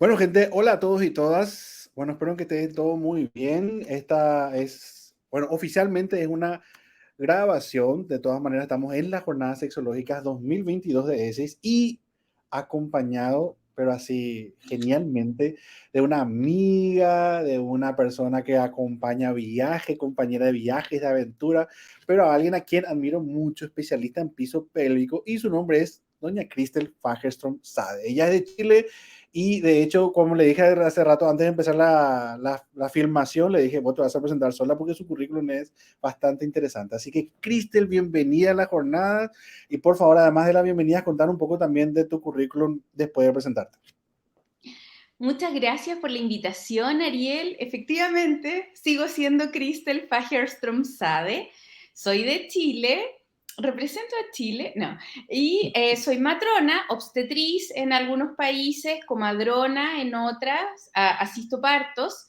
Bueno, gente, hola a todos y todas. Bueno, espero que esté todo muy bien. Esta es, bueno, oficialmente es una grabación. De todas maneras, estamos en las Jornadas Sexológicas 2022 de ESIS y acompañado, pero así genialmente, de una amiga, de una persona que acompaña viaje, compañera de viajes, de aventura, pero a alguien a quien admiro mucho, especialista en piso pélvico, y su nombre es doña Cristel Fagerström Sade. Ella es de Chile. Y de hecho, como le dije hace rato, antes de empezar la filmación, le dije, vos te vas a presentar sola porque su currículum es bastante interesante. Así que, Cristel, bienvenida a la jornada. Y por favor, además de la bienvenida, contar un poco también de tu currículum después de presentarte. Muchas gracias por la invitación, Ariel. Efectivamente, sigo siendo Cristel Fagerström Sade. Soy de Chile, represento a Chile, no, y soy matrona, obstetriz en algunos países, comadrona en otras, asisto partos.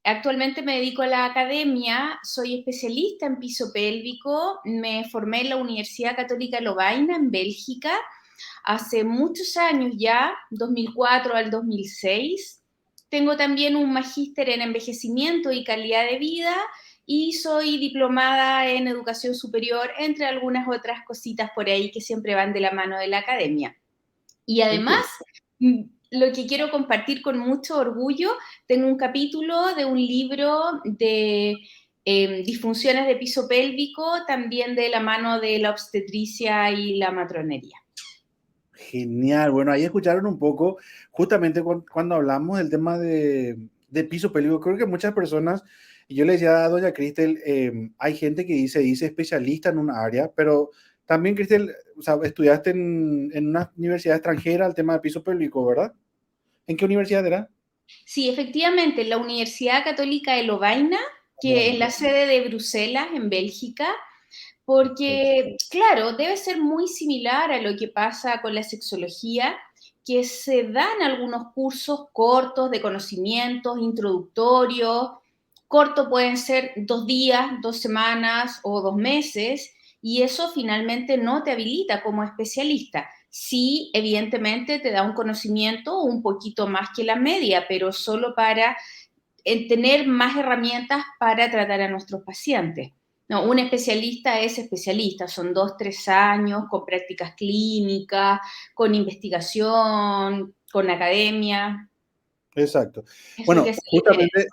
Actualmente me dedico a la academia, soy especialista en piso pélvico, me formé en la Universidad Católica Lovaina en Bélgica hace muchos años ya, 2004 al 2006. Tengo también un magíster en envejecimiento y calidad de vida y soy diplomada en educación superior, entre algunas otras cositas por ahí que siempre van de la mano de la academia. Y además, Excelente. lo que quiero compartir con mucho orgullo, tengo un capítulo de un libro de disfunciones de piso pélvico, también de la mano de la obstetricia y la matronería. Genial. Bueno, ahí escucharon un poco, justamente cuando hablamos del tema de piso pélvico, creo que muchas personas, y yo le decía a doña Cristel, hay gente que dice especialista en una área, pero también, Cristel, o sea, estudiaste en una universidad extranjera el tema de piso pélvico, ¿verdad? ¿En qué universidad era? Sí, efectivamente, la Universidad Católica de Lovaina, que es Bueno, la sede de Bruselas, en Bélgica, perfecto. porque, claro, debe ser muy similar a lo que pasa con la sexología, que se dan algunos cursos cortos de conocimientos introductorios. Corto pueden ser 2 días, 2 semanas o 2 meses, y eso finalmente no te habilita como especialista. Sí, evidentemente te da un conocimiento un poquito más que la media, pero solo para tener más herramientas para tratar a nuestros pacientes. No, un especialista es especialista, son 2, 3 años con prácticas clínicas, con investigación, con academia. Exacto. Eso es lo Bueno, que se diferencia. justamente,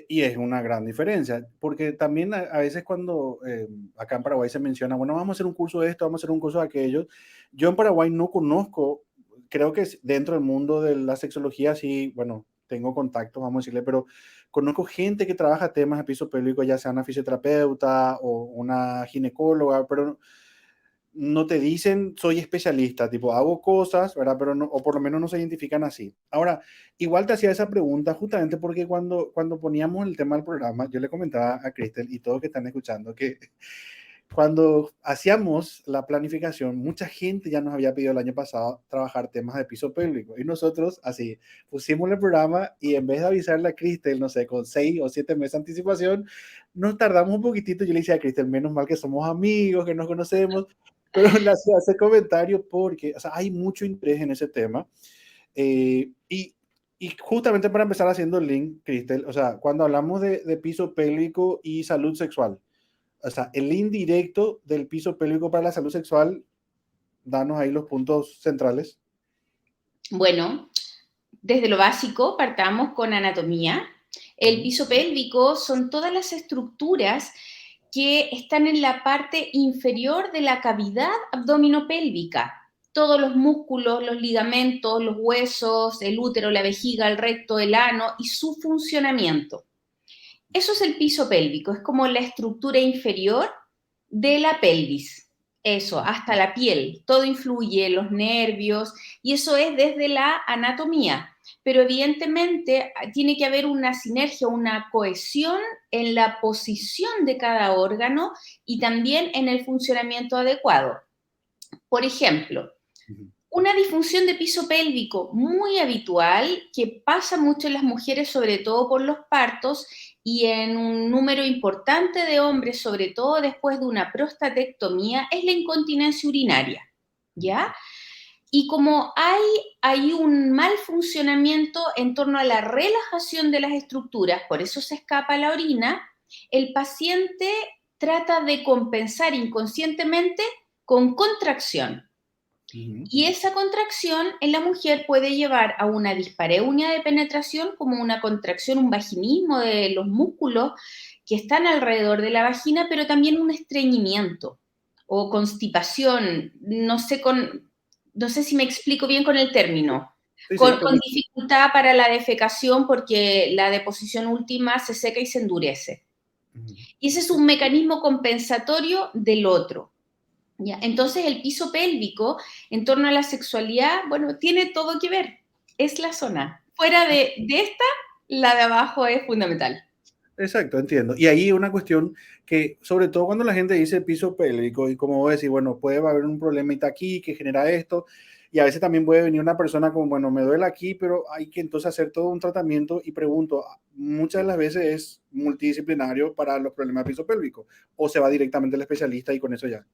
y es una gran diferencia, porque también a veces cuando acá en Paraguay se menciona, bueno, vamos a hacer un curso de esto, vamos a hacer un curso de aquello, yo en Paraguay no conozco, creo que dentro del mundo de la sexología sí, bueno, tengo contactos, vamos a decirle, pero conozco gente que trabaja temas de piso pélvico, ya sea una fisioterapeuta o una ginecóloga, pero no te dicen soy especialista, tipo hago cosas, ¿verdad? Pero no, o por lo menos no se identifican así. Ahora, igual te hacía esa pregunta justamente porque cuando poníamos el tema del programa, yo le comentaba a Cristel y todos que están escuchando que cuando hacíamos la planificación, mucha gente ya nos había pedido el año pasado trabajar temas de piso pélvico y nosotros así pusimos el programa y en vez de avisarle a Cristel, no sé, con 6 o 7 meses de anticipación, nos tardamos un poquitito. Yo le decía a Cristel, menos mal que somos amigos, que nos conocemos, pero le hacía ese comentario porque, o sea, hay mucho interés en ese tema. eh, y, y justamente para empezar haciendo el link, Cristel, o sea, cuando hablamos de piso pélvico y salud sexual, o sea, el indirecto del piso pélvico para la salud sexual, danos ahí los puntos centrales. Bueno, desde lo básico, partamos con anatomía. El Ujú. piso pélvico son todas las estructuras que están en la parte inferior de la cavidad abdominopélvica. Todos los músculos, los ligamentos, los huesos, el útero, la vejiga, el recto, el ano y su funcionamiento. Eso es el piso pélvico, es como la estructura inferior de la pelvis. Eso, hasta la piel, todo influye, los nervios, y eso es desde la anatomía. Pero evidentemente tiene que haber una sinergia, una cohesión en la posición de cada órgano y también en el funcionamiento adecuado. Por ejemplo, Ujú. una disfunción de piso pélvico muy habitual que pasa mucho en las mujeres, sobre todo por los partos, y en un número importante de hombres, sobre todo después de una prostatectomía, es la incontinencia urinaria, ¿ya? Y como hay un mal funcionamiento en torno a la relajación de las estructuras, por eso se escapa la orina, el paciente trata de compensar inconscientemente con contracción. Ujú. Y esa contracción en la mujer puede llevar a una dispareunia de penetración, como una contracción, un vaginismo de los músculos que están alrededor de la vagina, pero también un estreñimiento o constipación. No sé si me explico bien con el término. Sí, sí, Con dificultad para la defecación porque la deposición última se seca y se endurece. ujú. Y ese es un mecanismo compensatorio del otro. ¿Ya? Entonces el piso pélvico en torno a la sexualidad, bueno, tiene todo que ver, es la zona. Fuera de esta, la de abajo es fundamental. Exacto, entiendo. Y ahí una cuestión que, sobre todo cuando la gente dice piso pélvico, y como vos decís, bueno, puede haber un problemita aquí que genera esto, y a veces también puede venir una persona como, bueno, me duele aquí, pero hay que entonces hacer todo un tratamiento, y pregunto, muchas de las veces es multidisciplinario para los problemas de piso pélvico, o se va directamente al especialista y con eso ya.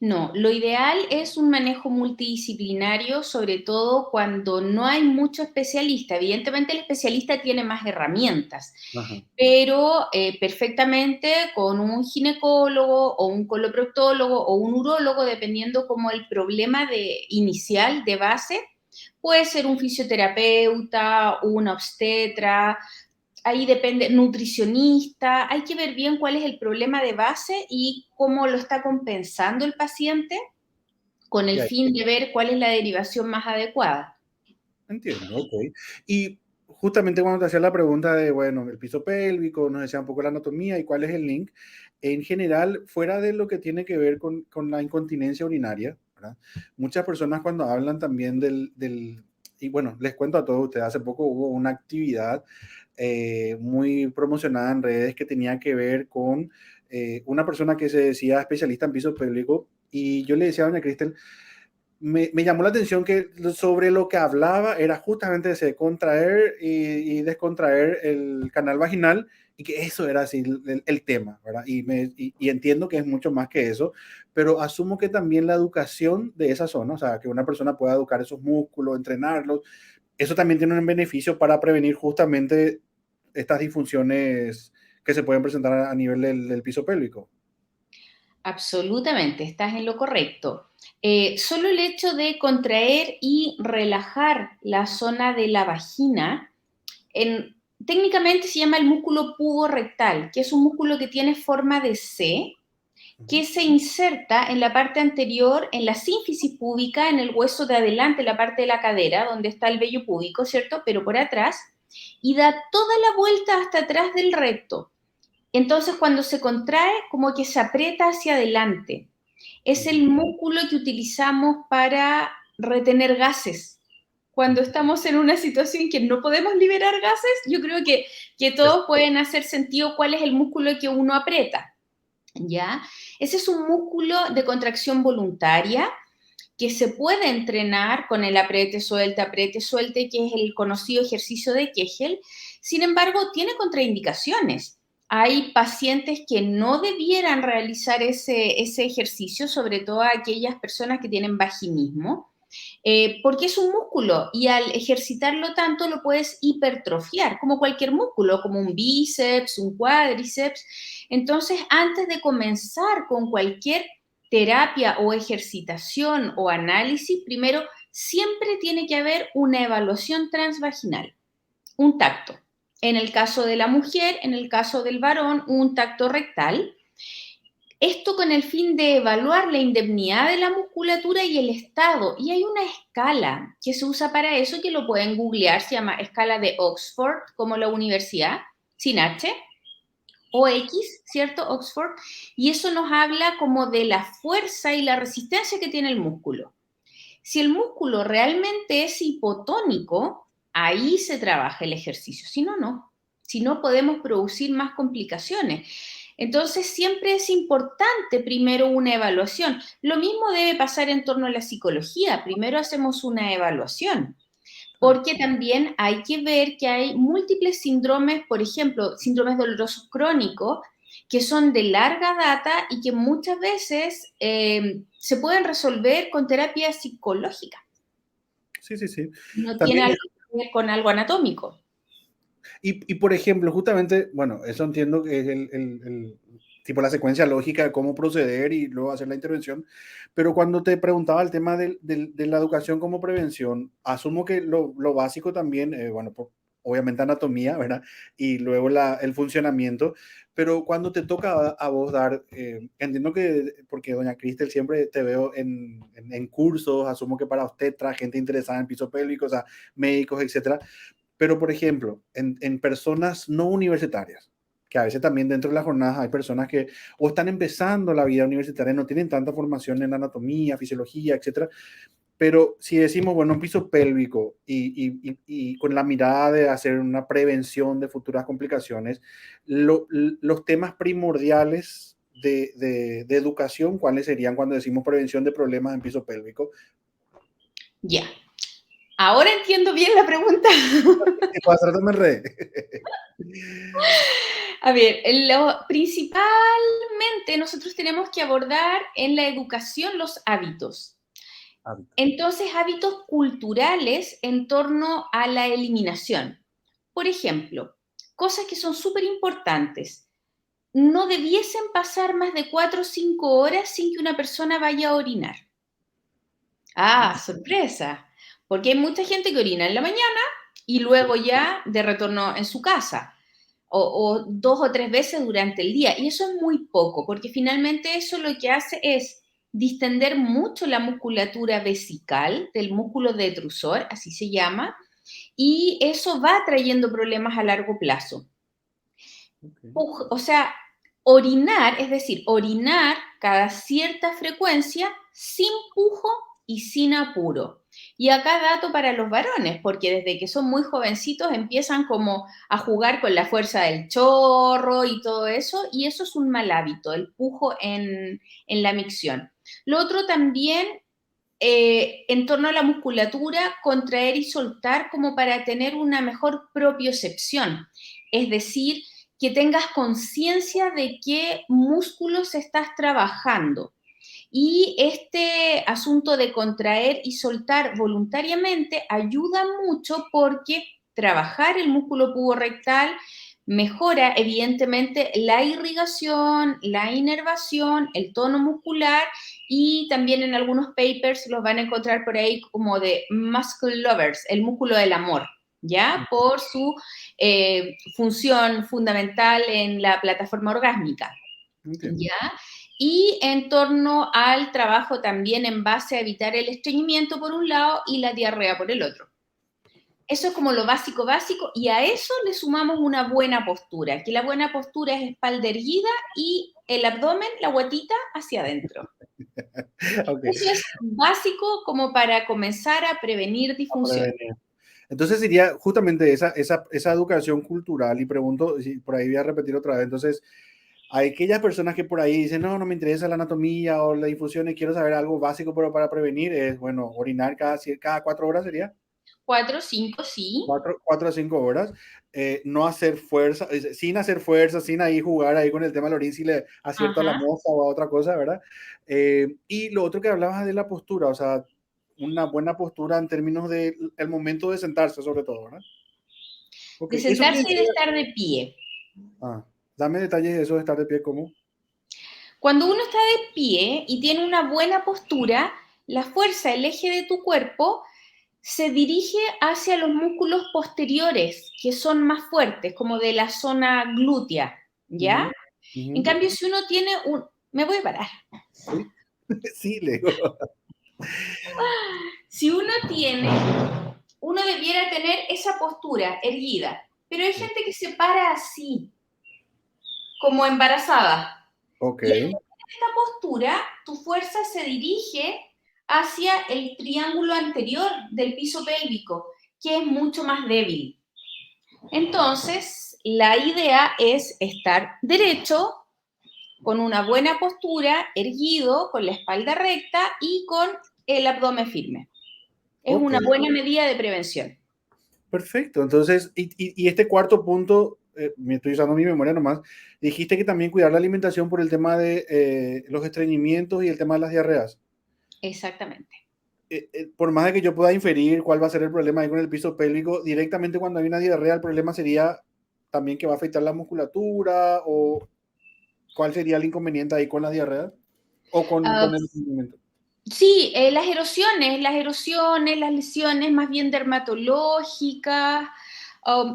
No, lo ideal es un manejo multidisciplinario, sobre todo cuando no hay mucho especialista. Evidentemente el especialista tiene más herramientas, Ajá. pero perfectamente con un ginecólogo o un coloproctólogo o un urólogo, dependiendo como el problema inicial de base, puede ser un fisioterapeuta, una obstetra, ahí depende, nutricionista, hay que ver bien cuál es el problema de base y cómo lo está compensando el paciente con Y el ahí, fin de ver cuál es la derivación más adecuada. entiendo, ok. Y justamente cuando te hacía la pregunta de, bueno, el piso pélvico, nos decía un poco la anatomía y cuál es el link, en general, fuera de lo que tiene que ver con la incontinencia urinaria, ¿verdad? Muchas personas cuando hablan también y bueno, les cuento a todos ustedes, hace poco hubo una actividad muy promocionada en redes que tenía que ver con una persona que se decía especialista en piso pélvico y yo le decía a doña Cristel, me llamó la atención que sobre lo que hablaba era justamente ese contraer y descontraer el canal vaginal y que eso era así el tema, ¿verdad? Y entiendo que es mucho más que eso, pero asumo que también la educación de esa zona, o sea, que una persona pueda educar esos músculos, entrenarlos, eso también tiene un beneficio para prevenir justamente estas disfunciones que se pueden presentar a nivel del piso pélvico. Absolutamente, estás en lo correcto. Solo el hecho de contraer y relajar la zona de la vagina, técnicamente se llama el músculo puborectal, que es un músculo que tiene forma de C, Ujú. que se inserta en la parte anterior, en la sínfisis púbica, en el hueso de adelante, la parte de la cadera, donde está el vello púbico, ¿cierto? Pero por atrás, y da toda la vuelta hasta atrás del recto. Entonces, cuando se contrae, como que se aprieta hacia adelante. Es Ujú. el músculo que utilizamos para retener gases. Cuando estamos en una situación que no podemos liberar gases, yo creo que Es- todos pueden hacer sentido cuál es el músculo que uno aprieta. ¿Ya? Ese es un músculo de contracción voluntaria que se puede entrenar con el apriete, suelte, que es el conocido ejercicio de Kegel. Sin embargo, tiene contraindicaciones. Hay pacientes que no debieran realizar ese ejercicio, sobre todo aquellas personas que tienen vaginismo, porque es un músculo y al ejercitarlo tanto lo puedes hipertrofiar, como cualquier músculo, como un bíceps, un cuádriceps. Entonces, antes de comenzar con cualquier terapia o ejercitación o análisis, primero siempre tiene que haber una evaluación transvaginal, un tacto. En el caso de la mujer, en el caso del varón, un tacto rectal. Esto con el fin de evaluar la indemnidad de la musculatura y el estado. Y hay una escala que se usa para eso, que lo pueden googlear, se llama escala de Oxford, como la universidad, sin H, o X, ¿cierto? Oxford. Y eso nos habla como de la fuerza y la resistencia que tiene el músculo. Si el músculo realmente es hipotónico, ahí se trabaja el ejercicio. Si no, no. Si no, podemos producir más complicaciones. Entonces, siempre es importante primero una evaluación. Lo mismo debe pasar en torno a la psicología. Primero hacemos una evaluación, porque también hay que ver que hay múltiples síndromes, por ejemplo, síndromes dolorosos crónicos, que son de larga data y que muchas veces se pueden resolver con terapia psicológica. Sí, sí, sí. No tiene También, algo que ver con algo anatómico. y por ejemplo, justamente, bueno, eso entiendo que es tipo la secuencia lógica de cómo proceder y luego hacer la intervención, pero cuando te preguntaba el tema de la educación como prevención, asumo que lo básico también, bueno, obviamente anatomía, ¿verdad? Y luego el funcionamiento, pero cuando te toca a vos dar, entiendo que, porque doña Cristel siempre te veo en cursos, asumo que para usted trae gente interesada en piso pélvico, o sea, médicos, etcétera, pero, por ejemplo, en personas no universitarias, que a veces también dentro de las jornadas hay personas que o están empezando la vida universitaria, no tienen tanta formación en anatomía, fisiología, etcétera, pero si decimos, bueno, un piso pélvico y con la mirada de hacer una prevención de futuras complicaciones, los temas primordiales de educación, ¿cuáles serían cuando decimos prevención de problemas en piso pélvico? Ya. Ahora entiendo bien la pregunta. ¿Qué pasa? No me enredé. A ver, principalmente nosotros tenemos que abordar en la educación los hábitos. Entonces, hábitos culturales en torno a la eliminación. Por ejemplo, cosas que son súper importantes. No debiesen pasar más de 4 o 5 horas sin que una persona vaya a orinar. Ah, sorpresa, porque hay mucha gente que orina en la mañana y luego ya de retorno en su casa, o 2 o 3 veces durante el día. Y eso es muy poco, porque finalmente eso lo que hace es distender mucho la musculatura vesical del músculo detrusor, así se llama, y eso va trayendo problemas a largo plazo. Okay. O sea, orinar, es decir, orinar cada cierta frecuencia sin pujo y sin apuro. Y acá dato para los varones, porque desde que son muy jovencitos empiezan como a jugar con la fuerza del chorro y todo eso, y eso es un mal hábito, el pujo en la micción. Lo otro también, en torno a la musculatura, contraer y soltar como para tener una mejor propiocepción, es decir, que tengas conciencia de qué músculos estás trabajando. Y este asunto de contraer y soltar voluntariamente ayuda mucho porque trabajar el músculo puborectal mejora evidentemente la irrigación, la inervación, el tono muscular y también en algunos papers los van a encontrar por ahí como de muscle lovers, el músculo del amor, ¿ya? Por su función fundamental en la plataforma orgásmica, Entiendo. ¿ya? Y en torno al trabajo también en base a evitar el estreñimiento por un lado y la diarrea por el otro. Eso es como lo básico, básico, y a eso le sumamos una buena postura, que la buena postura es espalda erguida y el abdomen, la guatita hacia adentro. Ok. Eso es básico como para comenzar a prevenir A disfunción. prevenir. Entonces sería justamente esa educación cultural, y pregunto, si por ahí voy a repetir otra vez, entonces, hay aquellas personas que por ahí dicen, no, no me interesa la anatomía o la difusión y quiero saber algo básico, pero para prevenir es, bueno, orinar cada 4 horas sería, 4, 5, sí. 4 a 5 horas, no hacer fuerza, sin hacer fuerza, sin ahí jugar ahí con el tema del orín, si le acierto a la Ajá. moza o a otra cosa, ¿verdad? Y lo otro que hablabas de la postura, o sea, una buena postura en términos del momento de sentarse, sobre todo, ¿verdad? Ok, De eso sentarse bien y de sería. estar de pie. Ah, dame detalles de eso de estar de pie, ¿cómo? Cuando uno está de pie y tiene una buena postura, la fuerza, el eje de tu cuerpo, se dirige hacia los músculos posteriores, que son más fuertes, como de la zona glútea, Ujú, ¿ya? ujú. En cambio, si uno tiene un... Me voy a parar. Sí, sí, le digo. Si uno tiene, uno debiera tener esa postura erguida, pero hay gente que se para así, como embarazada. Ok, Y en esta postura, tu fuerza se dirige hacia el triángulo anterior del piso pélvico, que es mucho más débil. Entonces, la idea es estar derecho, con una buena postura, erguido, con la espalda recta y con el abdomen firme. Es ok, una buena medida de prevención. perfecto. Entonces, y este cuarto punto me estoy usando mi memoria nomás, dijiste que también cuidar la alimentación por el tema de los estreñimientos y el tema de las diarreas. Exactamente. Por más de que yo pueda inferir cuál va a ser el problema ahí con el piso pélvico, directamente cuando hay una diarrea, el problema sería también que va a afectar la musculatura o cuál sería el inconveniente ahí con la diarrea o Uh, con el estreñimiento. sí, las lesiones más bien dermatológicas,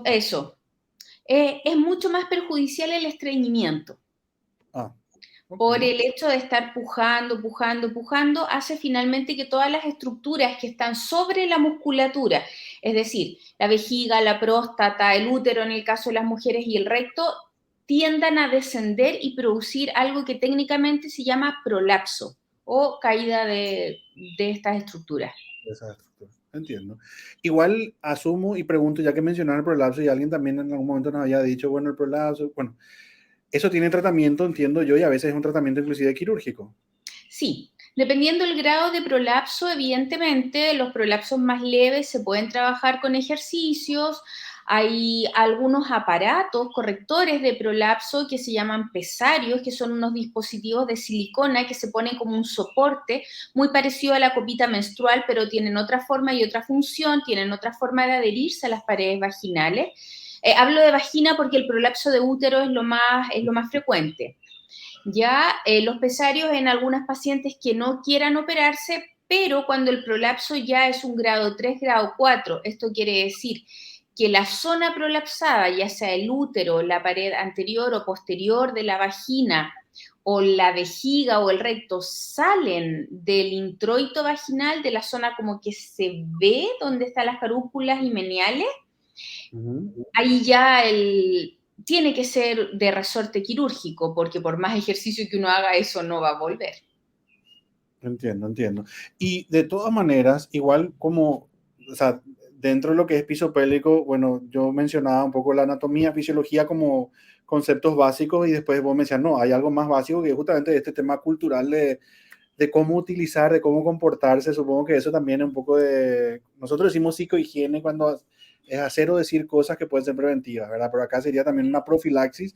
eso. Es mucho más perjudicial el estreñimiento. Ah, ok. Por el hecho de estar pujando, pujando, pujando, hace finalmente que todas las estructuras que están sobre la musculatura, es decir, la vejiga, la próstata, el útero en el caso de las mujeres y el recto, tiendan a descender y producir algo que técnicamente se llama prolapso o caída de estas estructuras. Esa estructura. Entiendo. Igual asumo y pregunto, ya que mencionaron el prolapso y alguien también en algún momento nos había dicho, bueno, el prolapso, bueno, eso tiene tratamiento, entiendo yo, y a veces es un tratamiento inclusive quirúrgico. Sí, dependiendo del grado de prolapso, evidentemente los prolapsos más leves se pueden trabajar con ejercicios. Hay algunos aparatos correctores de prolapso que se llaman pesarios, que son unos dispositivos de silicona que se ponen como un soporte muy parecido a la copita menstrual, pero tienen otra forma y otra función, tienen otra forma de adherirse a las paredes vaginales. Hablo de vagina porque el prolapso de útero es lo más frecuente. Ya los pesarios en algunas pacientes que no quieran operarse, pero cuando el prolapso ya es un grado 3, grado 4, esto quiere decir que la zona prolapsada, ya sea el útero, la pared anterior o posterior de la vagina, o la vejiga o el recto, salen del introito vaginal, de la zona como que se ve donde están las carúnculas himeneales, Ujú. ahí ya tiene que ser de resorte quirúrgico, porque por más ejercicio que uno haga, eso no va a volver. Entiendo, entiendo. Y de todas maneras, igual como, o sea, dentro de lo que es piso pélvico, bueno, yo mencionaba un poco la anatomía, fisiología como conceptos básicos y después vos me decías, no, hay algo más básico que es justamente este tema cultural de cómo utilizar, de cómo comportarse. Supongo que eso también es un poco de, nosotros decimos psicohigiene cuando es hacer o decir cosas que pueden ser preventivas, ¿verdad? Pero acá sería también una profilaxis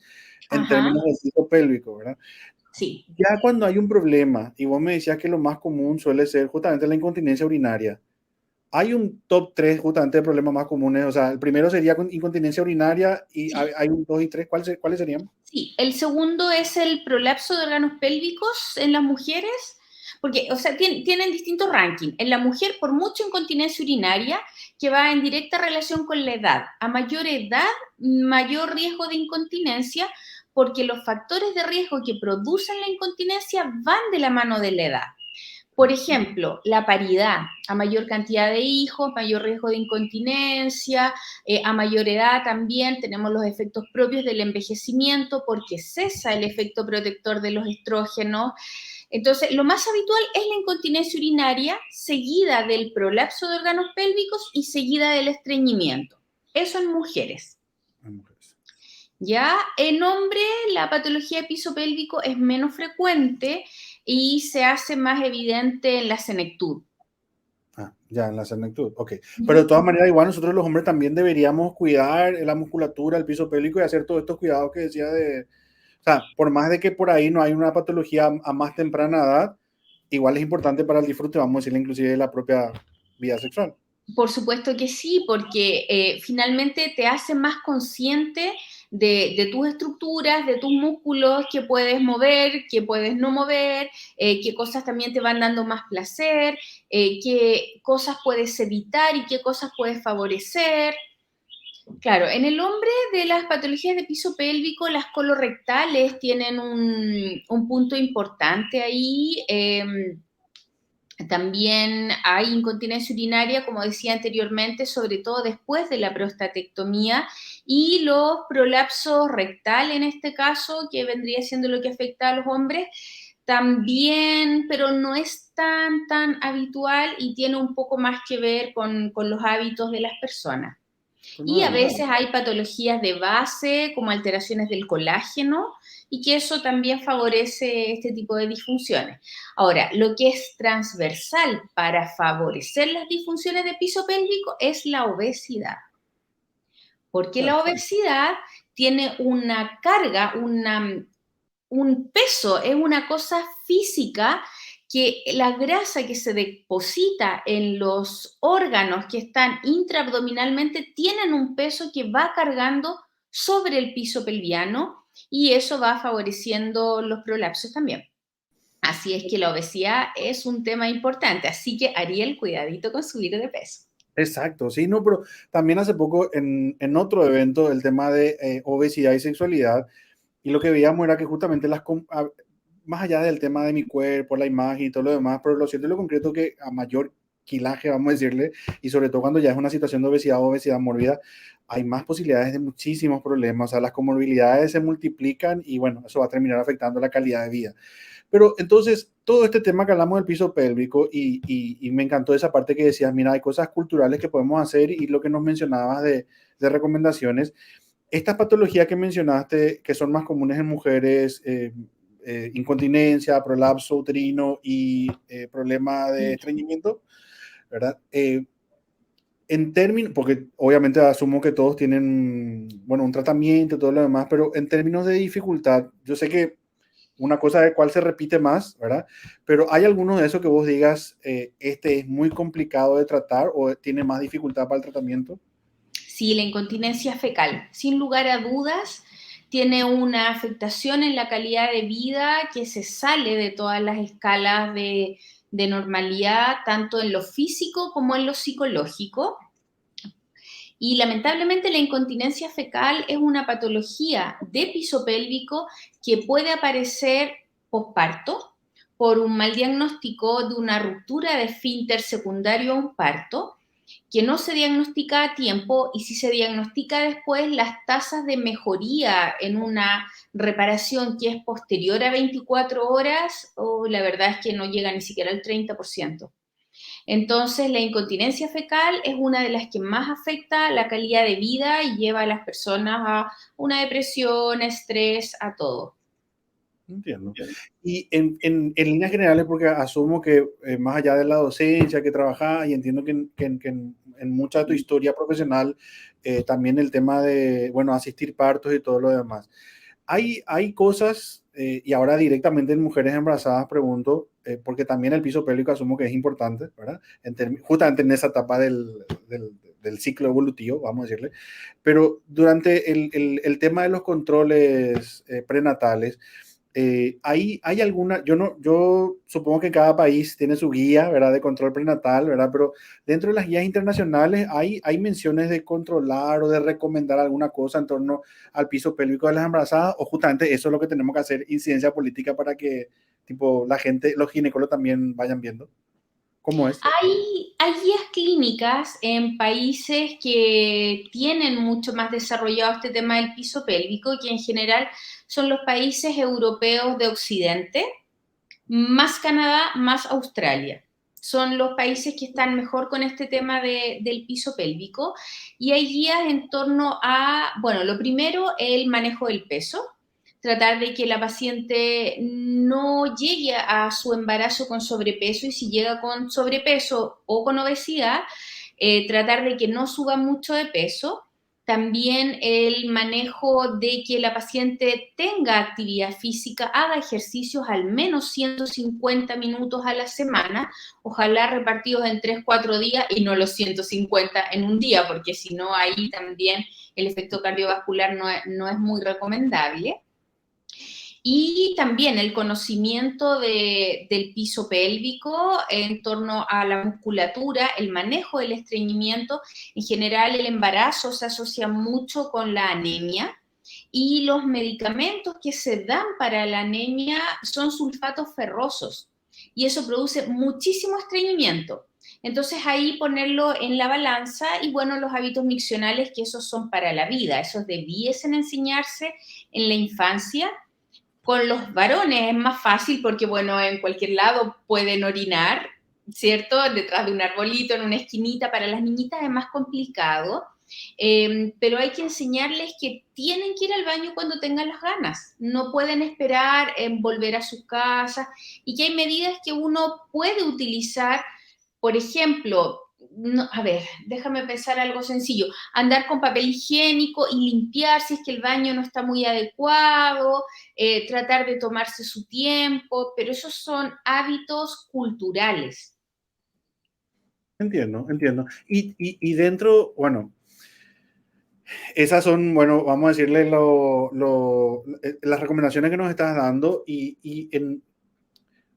en Ajá, términos de piso pélvico, ¿verdad? sí. Ya cuando hay un problema, y vos me decías que lo más común suele ser justamente la incontinencia urinaria, hay un top 3 justamente de problemas más comunes. O sea, el primero sería con incontinencia urinaria y Sí, hay un 2 y 3. ¿Cuáles serían? sí. El segundo es el prolapso de órganos pélvicos en las mujeres, porque, o sea, tienen distintos rankings. En la mujer, por mucha incontinencia urinaria, que va en directa relación con la edad. A mayor edad, mayor riesgo de incontinencia, porque los factores de riesgo que producen la incontinencia van de la mano de la edad. Por ejemplo, la paridad, a mayor cantidad de hijos, mayor riesgo de incontinencia, a mayor edad también tenemos los efectos propios del envejecimiento porque cesa el efecto protector de los estrógenos. Entonces, lo más habitual es la incontinencia urinaria, seguida del prolapso de órganos pélvicos y seguida del estreñimiento. Eso en mujeres. En mujeres. Ya en hombres la patología de piso pélvico es menos frecuente y se hace más evidente en la senectud. Ah, ya, en la senectud. Ok. Pero de Ujú. todas maneras, igual nosotros los hombres también deberíamos cuidar la musculatura, el piso pélvico y hacer todos estos cuidados que decía de... O sea, por más de que por ahí no hay una patología a más temprana edad, igual es importante para el disfrute, vamos a decirle inclusive de la propia vida sexual. Por supuesto que sí, porque finalmente te hace más consciente de tus estructuras, de tus músculos, que puedes mover, que puedes no mover, qué cosas también te van dando más placer, qué cosas puedes evitar y qué cosas puedes favorecer. Claro, en el hombre de las patologías de piso pélvico, las colorectales tienen un punto importante ahí. También hay incontinencia urinaria, como decía anteriormente, sobre todo después de la prostatectomía, y los prolapsos rectal en este caso, que vendría siendo lo que afecta a los hombres, también, pero no es tan habitual y tiene un poco más que ver con los hábitos de las personas. Con los Y a hábitos. veces hay patologías de base, como alteraciones del colágeno, y que eso también favorece este tipo de disfunciones. Ahora, lo que es transversal para favorecer las disfunciones de piso pélvico es la obesidad, porque la Perfecto. obesidad tiene una carga, un peso, es una cosa física que la grasa que se deposita en los órganos que están intraabdominalmente tienen un peso que va cargando sobre el piso pelviano y eso va favoreciendo los prolapsos también. Así es que la obesidad es un tema importante. Así que, Ariel, cuidadito con subir de peso. Exacto, sí, no, pero también hace poco en otro evento el tema de obesidad y sexualidad, y lo que veíamos era que justamente más allá del tema de mi cuerpo, la imagen y todo lo demás, pero lo cierto y lo concreto que a mayor quilaje, vamos a decirle, y sobre todo cuando ya es una situación de obesidad o obesidad mórbida, hay más posibilidades de muchísimos problemas, o sea, las comorbilidades se multiplican y bueno, eso va a terminar afectando la calidad de vida. Pero entonces, todo este tema que hablamos del piso pélvico y me encantó esa parte que decías, mira, hay cosas culturales que podemos hacer y lo que nos mencionabas de recomendaciones. Estas patologías que mencionaste, que son más comunes en mujeres, incontinencia, prolapso uterino y problema de estreñimiento, ¿verdad? En términos, porque obviamente asumo que todos tienen, bueno, un tratamiento y todo lo demás, pero en términos de dificultad, yo sé que una cosa de cuál se repite más, ¿verdad? Pero ¿hay alguno de esos que vos digas, este es muy complicado de tratar o tiene más dificultad para el tratamiento? Sí, la incontinencia fecal, sin lugar a dudas, tiene una afectación en la calidad de vida que se sale de todas las escalas de normalidad, tanto en lo físico como en lo psicológico. Y lamentablemente la incontinencia fecal es una patología de piso pélvico que puede aparecer posparto por un mal diagnóstico de una ruptura de esfínter secundario a un parto, que no se diagnostica a tiempo y si se diagnostica después, las tasas de mejoría en una reparación que es posterior a 24 horas, la verdad es que no llega ni siquiera al 30%. Entonces, la incontinencia fecal es una de las que más afecta la calidad de vida y lleva a las personas a una depresión, estrés, a todo. Entiendo. Y en líneas generales, porque asumo que más allá de la docencia que trabajás, y entiendo que en mucha de tu historia profesional, también el tema de, bueno, asistir partos y todo lo demás. Hay cosas, y ahora directamente en mujeres embarazadas pregunto, porque también el piso pélvico asumo que es importante, ¿verdad? Justamente en esa etapa del ciclo evolutivo, vamos a decirle. Pero durante el tema de los controles prenatales, hay alguna, yo supongo que cada país tiene su guía, ¿verdad? De control prenatal, ¿verdad? Pero dentro de las guías internacionales hay menciones de controlar o de recomendar alguna cosa en torno al piso pélvico de las embarazadas, o justamente eso es lo que tenemos que hacer, incidencia política para que, tipo, la gente, los ginecólogos también vayan viendo. ¿Cómo es? Hay guías clínicas en países que tienen mucho más desarrollado este tema del piso pélvico, que en general son los países europeos de Occidente, más Canadá, más Australia. Son los países que están mejor con este tema del piso pélvico y hay guías en torno a, bueno, lo primero, el manejo del peso, tratar de que la paciente no llegue a su embarazo con sobrepeso y si llega con sobrepeso o con obesidad, tratar de que no suba mucho de peso. También el manejo de que la paciente tenga actividad física, haga ejercicios al menos 150 minutos a la semana, ojalá repartidos en 3, 4 días y no los 150 en un día, porque si no ahí también el efecto cardiovascular no es muy recomendable. Y también el conocimiento del piso pélvico en torno a la musculatura, el manejo del estreñimiento. En general, el embarazo se asocia mucho con la anemia y los medicamentos que se dan para la anemia son sulfatos ferrosos y eso produce muchísimo estreñimiento. Entonces ahí ponerlo en la balanza y bueno, los hábitos miccionales que esos son para la vida, esos debiesen enseñarse en la infancia. Con los varones es más fácil porque, bueno, en cualquier lado pueden orinar, ¿cierto? Detrás de un arbolito, en una esquinita. Para las niñitas es más complicado, pero hay que enseñarles que tienen que ir al baño cuando tengan las ganas. No pueden esperar en volver a sus casas y que hay medidas que uno puede utilizar. Por ejemplo, no, a ver, déjame pensar algo sencillo. Andar con papel higiénico y limpiar si es que el baño no está muy adecuado, tratar de tomarse su tiempo, pero esos son hábitos culturales. Entiendo, entiendo. Y dentro, bueno, esas son, bueno, vamos a decirle las recomendaciones que nos estás dando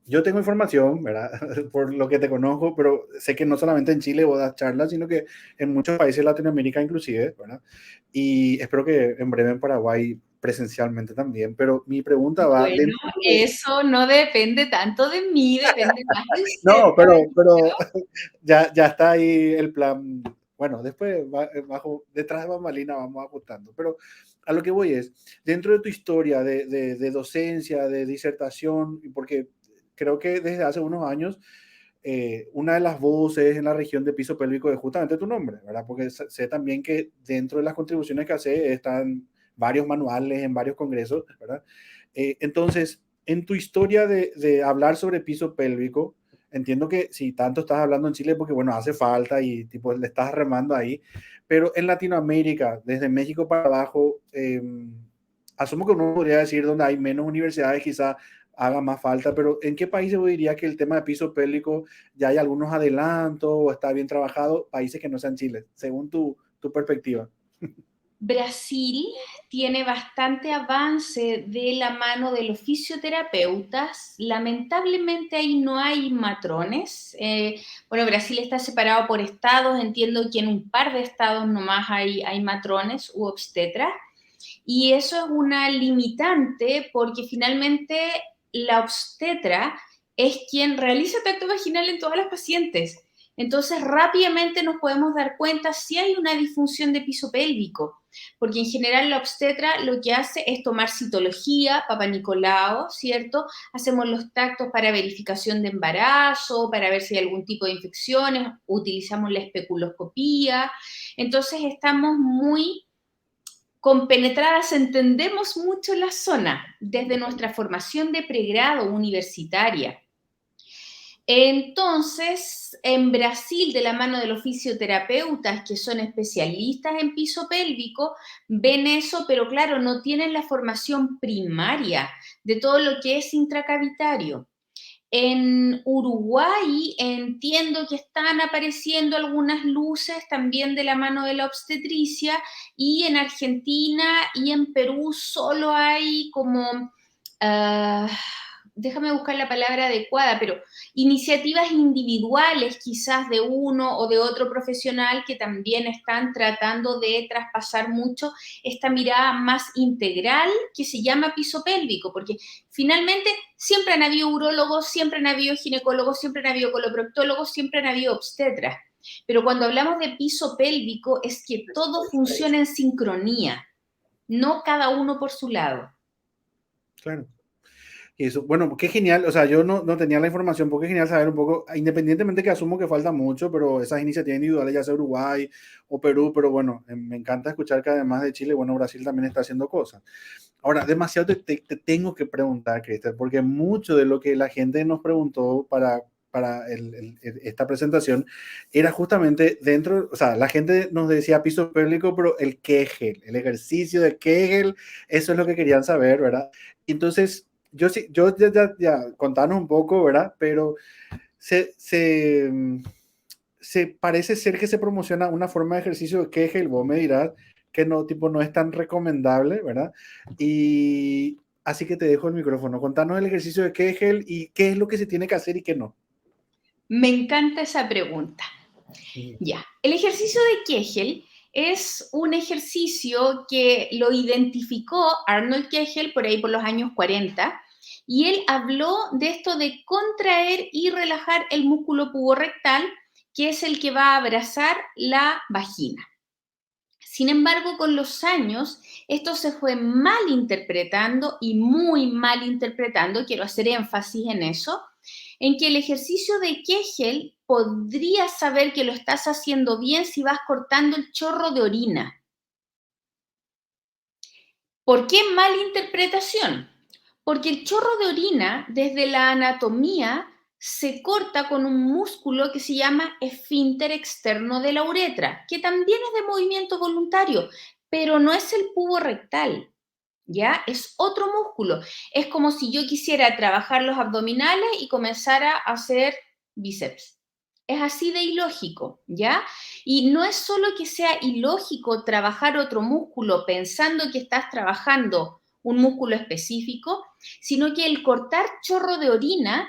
yo tengo información, ¿verdad? Por lo que te conozco, pero sé que no solamente en Chile vos das charlas, sino que en muchos países de Latinoamérica inclusive, ¿verdad? Y espero que en breve en Paraguay presencialmente también, pero mi pregunta va Bueno, dentro de... eso no depende tanto de mí, depende más de usted. No, pero ya está ahí el plan. Bueno, después, bajo, detrás de bambalina vamos ajustando. Pero a lo que voy es, dentro de tu historia de docencia, de disertación, y porque creo que desde hace unos años, una de las voces en la región de piso pélvico es justamente tu nombre, ¿verdad? Porque sé también que dentro de las contribuciones que hace están varios manuales en varios congresos, ¿verdad? Entonces, en tu historia de hablar sobre piso pélvico, entiendo que si tanto estás hablando en Chile, porque bueno, hace falta y tipo le estás remando ahí, pero en Latinoamérica, desde México para abajo, asumo que uno podría decir donde hay menos universidades, quizá haga más falta, pero ¿en qué países vos dirías que el tema de piso pélvico ya hay algunos adelantos o está bien trabajado? Países que no sean Chile, según tu perspectiva. Brasil tiene bastante avance de la mano de los fisioterapeutas. Lamentablemente ahí no hay matrones. Bueno, Brasil está separado por estados. Entiendo que en un par de estados nomás hay matrones u obstetras. Y eso es una limitante porque finalmente la obstetra es quien realiza tacto vaginal en todas las pacientes. Entonces, rápidamente nos podemos dar cuenta si hay una disfunción de piso pélvico, porque en general la obstetra lo que hace es tomar citología, Papa Nicolau, ¿cierto? Hacemos los tactos para verificación de embarazo, para ver si hay algún tipo de infecciones, utilizamos la especuloscopía. Entonces, estamos muy compenetradas, entendemos mucho la zona desde nuestra formación de pregrado universitaria. Entonces, en Brasil, de la mano de los fisioterapeutas que son especialistas en piso pélvico, ven eso, pero claro, no tienen la formación primaria de todo lo que es intracavitario. En Uruguay entiendo que están apareciendo algunas luces también de la mano de la obstetricia y en Argentina y en Perú solo hay como, uh, déjame buscar la palabra adecuada, pero iniciativas individuales quizás de uno o de otro profesional que también están tratando de traspasar mucho esta mirada más integral que se llama piso pélvico, porque finalmente siempre han habido urólogos, siempre han habido ginecólogos, siempre han habido coloproctólogos, siempre han habido obstetras. Pero cuando hablamos de piso pélvico es que todo funciona en sincronía, no cada uno por su lado. Claro. Y eso, bueno, qué genial, o sea, yo no tenía la información, porque es genial saber un poco, independientemente que asumo que falta mucho, pero esas iniciativas individuales, ya sea Uruguay o Perú, pero bueno, me encanta escuchar que además de Chile, bueno, Brasil también está haciendo cosas. Ahora, demasiado te tengo que preguntar, Cristian, porque mucho de lo que la gente nos preguntó para esta presentación era justamente dentro, o sea, la gente nos decía piso pélvico, pero el Kegel, el ejercicio de Kegel, eso es lo que querían saber, ¿verdad? Entonces, yo sí, ya, contanos un poco, ¿verdad? Pero se, se, se parece ser que se promociona una forma de ejercicio de Kegel, vos me dirás que no, tipo, no es tan recomendable, ¿verdad? Y así que te dejo el micrófono. Contanos el ejercicio de Kegel y qué es lo que se tiene que hacer y qué no. Me encanta esa pregunta. Ya, el ejercicio de Kegel es un ejercicio que lo identificó Arnold Kegel por ahí por los años 40 y él habló de esto de contraer y relajar el músculo puborectal, que es el que va a abrazar la vagina. Sin embargo, con los años, esto se fue mal interpretando y muy mal interpretando, quiero hacer énfasis en eso, en que el ejercicio de Kegel podrías saber que lo estás haciendo bien si vas cortando el chorro de orina. ¿Por qué mala interpretación? Porque el chorro de orina, desde la anatomía, se corta con un músculo que se llama esfínter externo de la uretra, que también es de movimiento voluntario, pero no es el pubo rectal, ¿ya? Es otro músculo. Es como si yo quisiera trabajar los abdominales y comenzara a hacer bíceps. Es así de ilógico, ¿ya? Y no es solo que sea ilógico trabajar otro músculo pensando que estás trabajando un músculo específico, sino que el cortar chorro de orina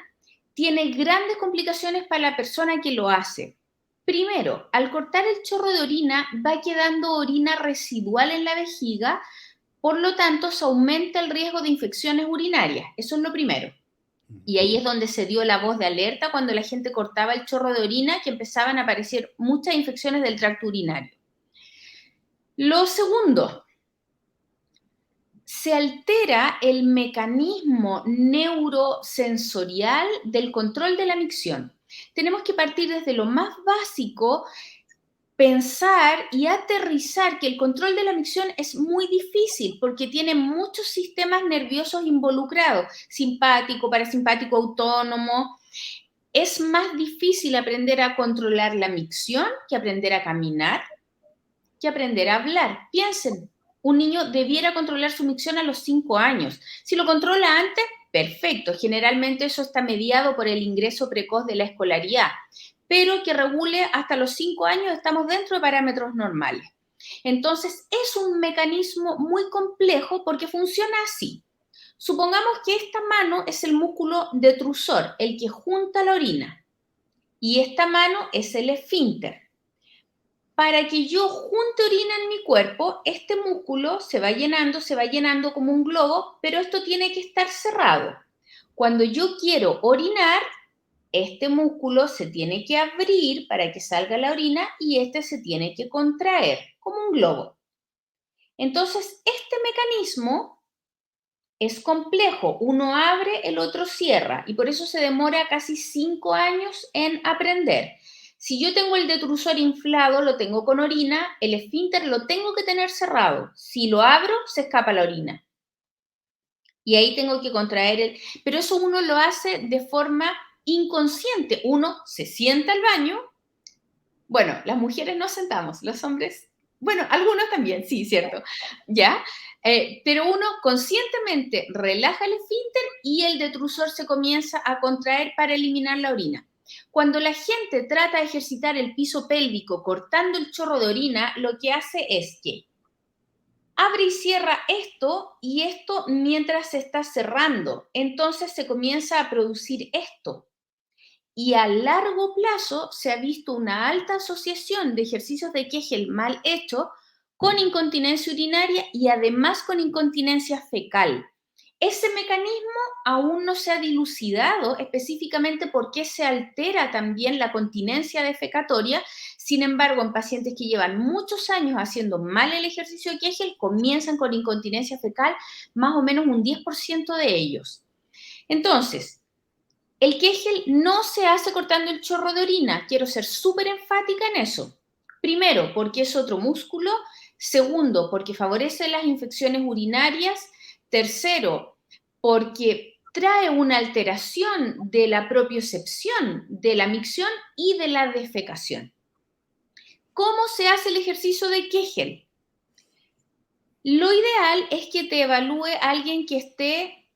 tiene grandes complicaciones para la persona que lo hace. Primero, al cortar el chorro de orina va quedando orina residual en la vejiga, por lo tanto se aumenta el riesgo de infecciones urinarias. Eso es lo primero. Y ahí es donde se dio la voz de alerta cuando la gente cortaba el chorro de orina, que empezaban a aparecer muchas infecciones del tracto urinario. Lo segundo, se altera el mecanismo neurosensorial del control de la micción. Tenemos que partir desde lo más básico, pensar y aterrizar que el control de la micción es muy difícil porque tiene muchos sistemas nerviosos involucrados, simpático, parasimpático, autónomo. Es más difícil aprender a controlar la micción que aprender a caminar, que aprender a hablar. Piensen, un niño debiera controlar su micción a los 5 años. Si lo controla antes, perfecto. Generalmente eso está mediado por el ingreso precoz de la escolaridad, pero que regule hasta los 5 años estamos dentro de parámetros normales. Entonces, es un mecanismo muy complejo porque funciona así. Supongamos que esta mano es el músculo detrusor, el que junta la orina, y esta mano es el esfínter. Para que yo junte orina en mi cuerpo, este músculo se va llenando como un globo, pero esto tiene que estar cerrado. Cuando yo quiero orinar, este músculo se tiene que abrir para que salga la orina y este se tiene que contraer, como un globo. Entonces, este mecanismo es complejo. Uno abre, el otro cierra y por eso se demora casi 5 años en aprender. Si yo tengo el detrusor inflado, lo tengo con orina, el esfínter lo tengo que tener cerrado. Si lo abro, se escapa la orina. Y ahí tengo que contraer el... Pero eso uno lo hace de forma inconsciente. Uno se sienta al baño. Bueno, las mujeres nos sentamos, los hombres, bueno, algunos también, sí, cierto, ¿ya? Pero uno conscientemente relaja el esfínter y el detrusor se comienza a contraer para eliminar la orina. Cuando la gente trata de ejercitar el piso pélvico cortando el chorro de orina, lo que hace es que abre y cierra esto y esto mientras se está cerrando. Entonces se comienza a producir esto. Y a largo plazo se ha visto una alta asociación de ejercicios de Kegel mal hechos con incontinencia urinaria y además con incontinencia fecal. Ese mecanismo aún no se ha dilucidado específicamente por qué se altera también la continencia defecatoria. Sin embargo, en pacientes que llevan muchos años haciendo mal el ejercicio de Kegel, comienzan con incontinencia fecal, más o menos un 10% de ellos. Entonces, el Kegel no se hace cortando el chorro de orina. Quiero ser súper enfática en eso. Primero, porque es otro músculo. Segundo, porque favorece las infecciones urinarias. Tercero, porque trae una alteración de la propiocepción, de la micción y de la defecación. ¿Cómo se hace el ejercicio de Kegel? Lo ideal es que te evalúe alguien que esté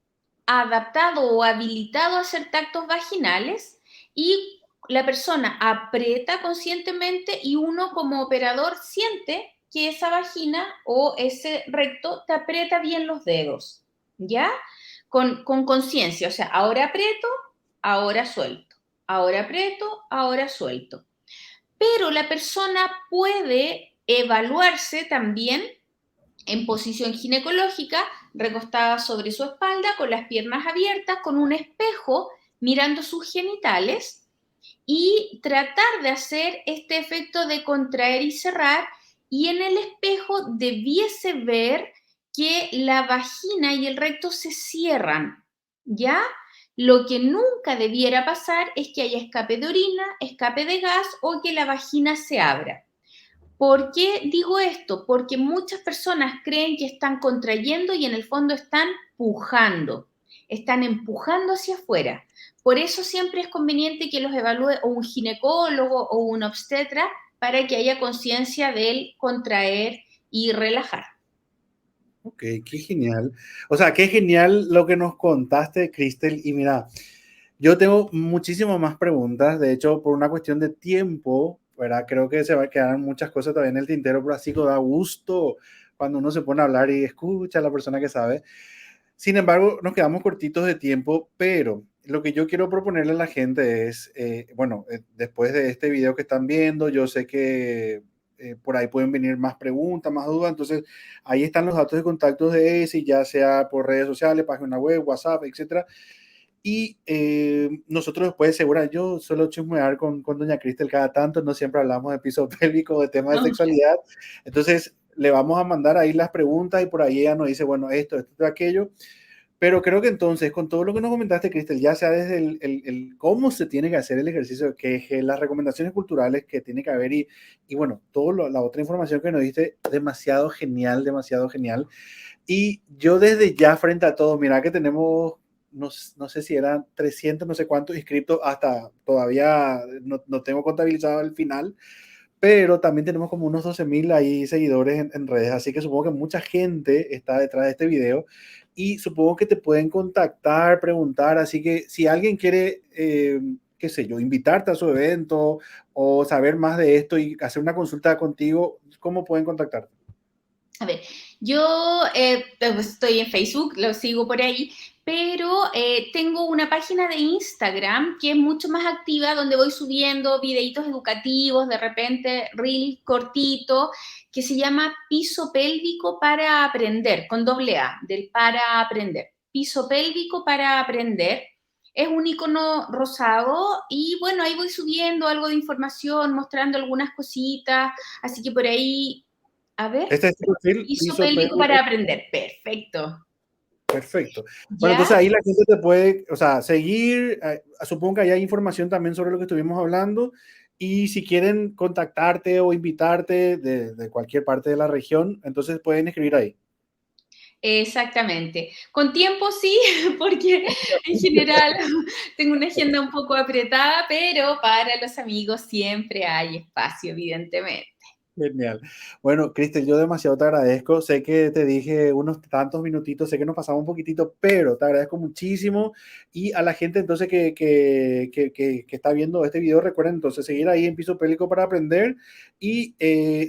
adaptado o habilitado a hacer tactos vaginales y la persona aprieta conscientemente y uno como operador siente que esa vagina o ese recto te aprieta bien los dedos, ¿ya? Con conciencia, o sea, ahora aprieto, ahora suelto, ahora aprieto, ahora suelto. Pero la persona puede evaluarse también en posición ginecológica, recostada sobre su espalda, con las piernas abiertas, con un espejo, mirando sus genitales y tratar de hacer este efecto de contraer y cerrar. Y en el espejo debiese ver que la vagina y el recto se cierran, ¿ya? Lo que nunca debiera pasar es que haya escape de orina, escape de gas o que la vagina se abra. ¿Por qué digo esto? Porque muchas personas creen que están contrayendo y en el fondo están pujando. están empujando hacia afuera. Por eso siempre es conveniente que los evalúe o un ginecólogo o un obstetra para que haya conciencia del contraer y relajar. Ok, qué genial. O sea, qué genial lo que nos contaste, Cristel. Y mira, yo tengo muchísimas más preguntas. De hecho, por una cuestión de tiempo, ¿verdad? Creo que se va a quedar muchas cosas todavía en el tintero, pero así que da gusto cuando uno se pone a hablar y escucha a la persona que sabe. Sin embargo, nos quedamos cortitos de tiempo, pero lo que yo quiero proponerle a la gente es, bueno, después de este video que están viendo, yo sé que por ahí pueden venir más preguntas, más dudas, entonces ahí están los datos de contacto de ESI, ya sea por redes sociales, página web, WhatsApp, etcétera. Y nosotros después, segura, yo suelo chismear con doña Cristel cada tanto, no siempre hablamos de piso pélvico, de temas de sexualidad, entonces le vamos a mandar ahí las preguntas y por ahí ella nos dice, bueno, esto, aquello. Pero creo que entonces, con todo lo que nos comentaste, Cristel, ya sea desde el cómo se tiene que hacer el ejercicio, que es las recomendaciones culturales que tiene que haber y bueno, toda la otra información que nos diste, demasiado genial, demasiado genial. Y yo desde ya, frente a todo, mira que tenemos, no sé si eran 300, no sé cuántos inscritos, hasta todavía no tengo contabilizado el final, pero también tenemos como unos 12.000 ahí seguidores en redes, así que supongo que mucha gente está detrás de este video y supongo que te pueden contactar, preguntar, así que si alguien quiere, qué sé yo, invitarte a su evento o saber más de esto y hacer una consulta contigo, ¿cómo pueden contactarte? A ver, yo pues, estoy en Facebook, lo sigo por ahí, pero tengo una página de Instagram que es mucho más activa, donde voy subiendo videitos educativos, de repente reel cortito, que se llama Piso Pélvico para Aprender, con doble A, del para aprender. Piso Pélvico para Aprender. Es un icono rosado y bueno, ahí voy subiendo algo de información, mostrando algunas cositas, así que por ahí, a ver. Este es tu perfil, Piso piso pélvico para aprender. Perfecto. perfecto. Bueno, ¿Ya? entonces ahí la gente te puede, o sea, seguir, supongo que ahí hay información también sobre lo que estuvimos hablando y si quieren contactarte o invitarte de cualquier parte de la región, entonces pueden escribir ahí. Exactamente. Con tiempo sí, porque en general tengo una agenda un poco apretada, pero para los amigos siempre hay espacio, evidentemente. Genial. Bueno, Cristel, yo demasiado te agradezco. Sé que te dije unos tantos minutitos, sé que nos pasamos un poquitito, pero te agradezco muchísimo. Y a la gente entonces que está viendo este video, recuerden entonces seguir ahí en Piso Pélvico para aprender. Y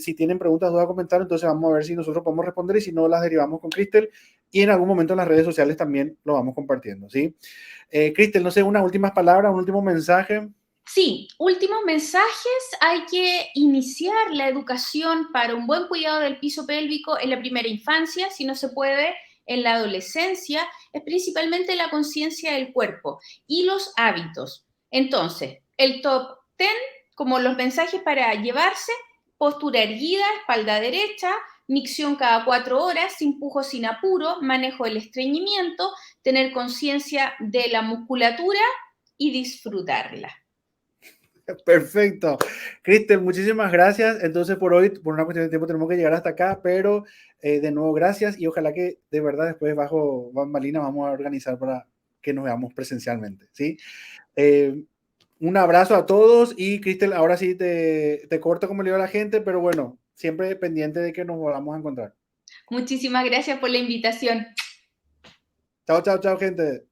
si tienen preguntas, dudas, comentarios, entonces vamos a ver si nosotros podemos responder y si no, las derivamos con Cristel. Y en algún momento en las redes sociales también lo vamos compartiendo, ¿sí? Cristel, no sé, unas últimas palabras, un último mensaje. Sí, últimos mensajes. Hay que iniciar la educación para un buen cuidado del piso pélvico en la primera infancia, si no se puede, en la adolescencia, es principalmente la conciencia del cuerpo y los hábitos. Entonces, el top 10, como los mensajes para llevarse: postura erguida, espalda derecha, micción cada 4 horas, sin pujo, sin apuro, manejo del estreñimiento, tener conciencia de la musculatura y disfrutarla. Perfecto. Cristian, muchísimas gracias. Entonces, por hoy, por una cuestión de tiempo, tenemos que llegar hasta acá, pero de nuevo, gracias y ojalá que de verdad después bajo bambalina vamos a organizar para que nos veamos presencialmente, ¿sí? Eh, un abrazo a todos y Cristian, ahora sí te corto como le digo a la gente, pero bueno, siempre pendiente de que nos volvamos a encontrar. Muchísimas gracias por la invitación. Chao, chao, chao, gente.